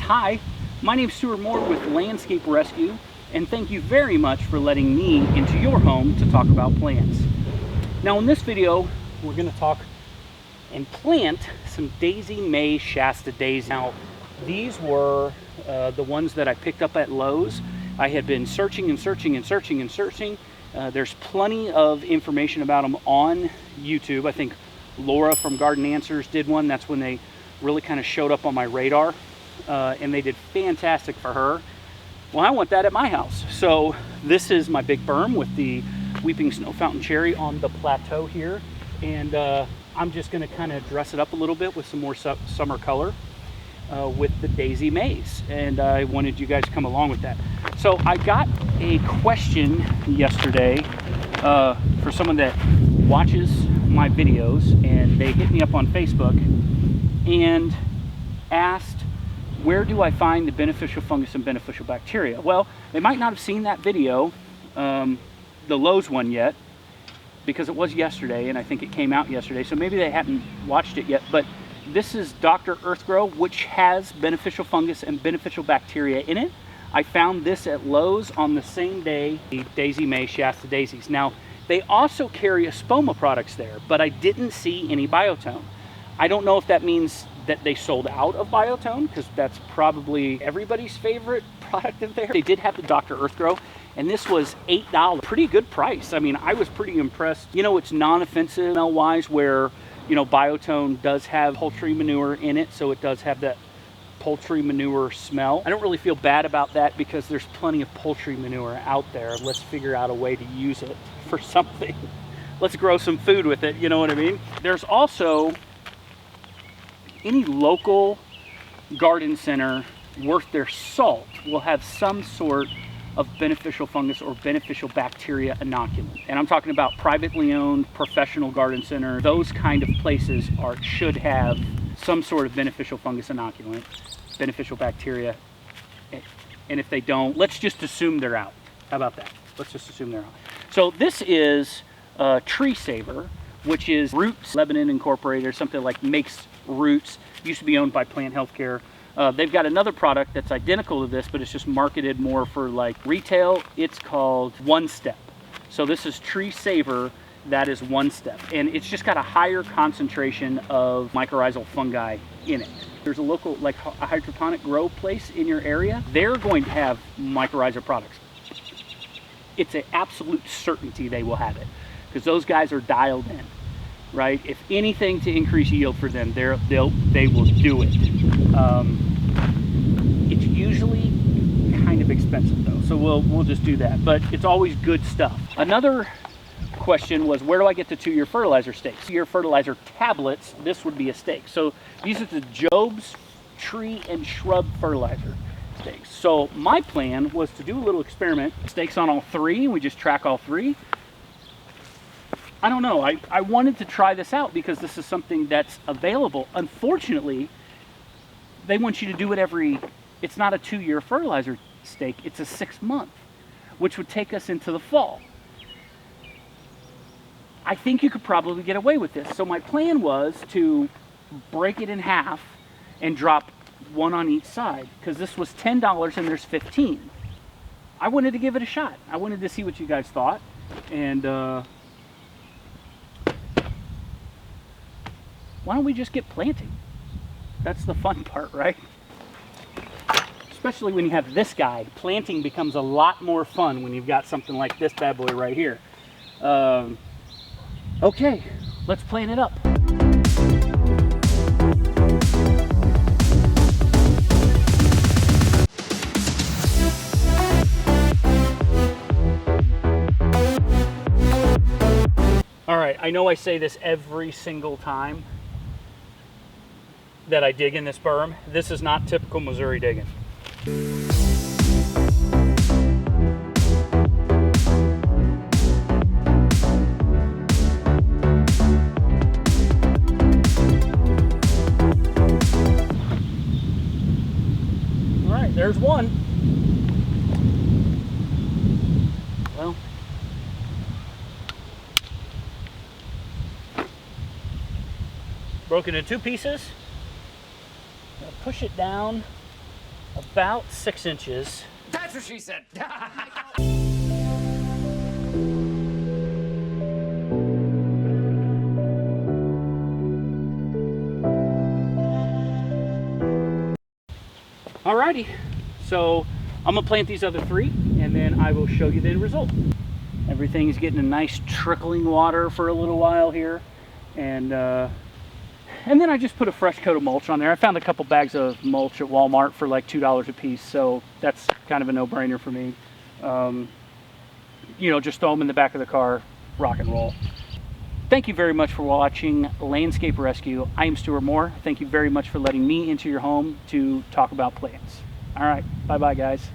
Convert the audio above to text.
Hi, my name's Stuart Moore with Landscape Rescue, and thank you very much for letting me into your home to talk about plants. Now in this video, we're going to talk and plant some Daisy May Shasta Daisy. Now these were the ones that I picked up at Lowe's. I had been searching and searching and searching and searching. There's plenty of information about them on YouTube. I think Laura from Garden Answers did one. That's when they really kind of showed up on my radar, and they did fantastic for her. Well, I want that at my house. So this is my big berm with the weeping snow fountain cherry on the plateau here, and I'm just going to kind of dress it up a little bit with some more summer color with the Daisy Mays, and I wanted you guys to come along with that. So I got a question yesterday for someone that watches my videos, and they hit me up on Facebook and asked, where do I find the beneficial fungus and beneficial bacteria? Well, they might not have seen that video, the Lowe's one, yet, because it was yesterday, and I think it came out yesterday, so maybe they hadn't watched it yet. But this is Dr. Earthgrow, which has beneficial fungus and beneficial bacteria in it. I found this at Lowe's on the same day, the Daisy May Shasta Daisies. Now, they also carry Espoma products there, but I didn't see any biotone. I don't know if that means that they sold out of biotone, because that's probably everybody's favorite product in there. They did have the Dr. Earthgrow, and this was $8. Pretty good price. I mean, I was pretty impressed. You know, it's non-offensive smell-wise, where, you know, biotone does have poultry manure in it, so it does have that poultry manure smell. I don't really feel bad about that because there's plenty of poultry manure out there. Let's figure out a way to use it for something. Let's grow some food with it, you know what I mean? There's also any local garden center worth their salt will have some sort of beneficial fungus or beneficial bacteria inoculant. And I'm talking about privately owned professional garden center. Those kind of places should have some sort of beneficial fungus inoculant, beneficial bacteria. And if they don't, let's just assume they're out. How about that? Let's just assume they're out. So this is Tree Saver, which is Roots Lebanon Incorporated, or something like makes Roots. Used to be owned by Plant Healthcare. They've got another product that's identical to this, but it's just marketed more for like retail. It's called One Step. So this is Tree Saver, that is One Step. And it's just got a higher concentration of mycorrhizal fungi in it. There's a local, like a hydroponic grow place in your area. They're going to have mycorrhiza products. It's an absolute certainty they will have it, because those guys are dialed in, right? If anything to increase yield for them, they will do it. It's usually kind of expensive though, so we'll just do that. But it's always good stuff. Another question was, where do I get the 2-year fertilizer stakes? 2-year fertilizer tablets. This would be a stake. So these are the Job's tree and shrub fertilizer stakes. So my plan was to do a little experiment. Stakes on all 3. We just track all 3. I don't know. I wanted to try this out because this is something that's available. Unfortunately, they want you to do it it's not a 2-year fertilizer stake, it's a 6-month, which would take us into the fall. I think you could probably get away with this. So my plan was to break it in half and drop 1 on each side, because this was $10 and there's 15. I wanted to give it a shot. I wanted to see what you guys thought, and why don't we just get planting? That's the fun part, right? Especially when you have this guy. Planting becomes a lot more fun when you've got something like this bad boy right here. Okay, let's plant it up. All right, I know I say this every single time that I dig in this berm. This is not typical Missouri digging. All right, there's one. Well, broken into 2 pieces. Push it down about 6 inches. That's what she said. Alrighty, so I'm gonna plant these other 3 and then I will show you the end result. Everything's getting a nice trickling water for a little while here, and then I just put a fresh coat of mulch on there. I found a couple bags of mulch at Walmart for like $2 a piece, so that's kind of a no-brainer for me. You know, just throw them in the back of the car, rock and roll. Thank you very much for watching Landscape Rescue. I am Stuart Moore. Thank you very much for letting me into your home to talk about plants. All right, bye-bye, guys.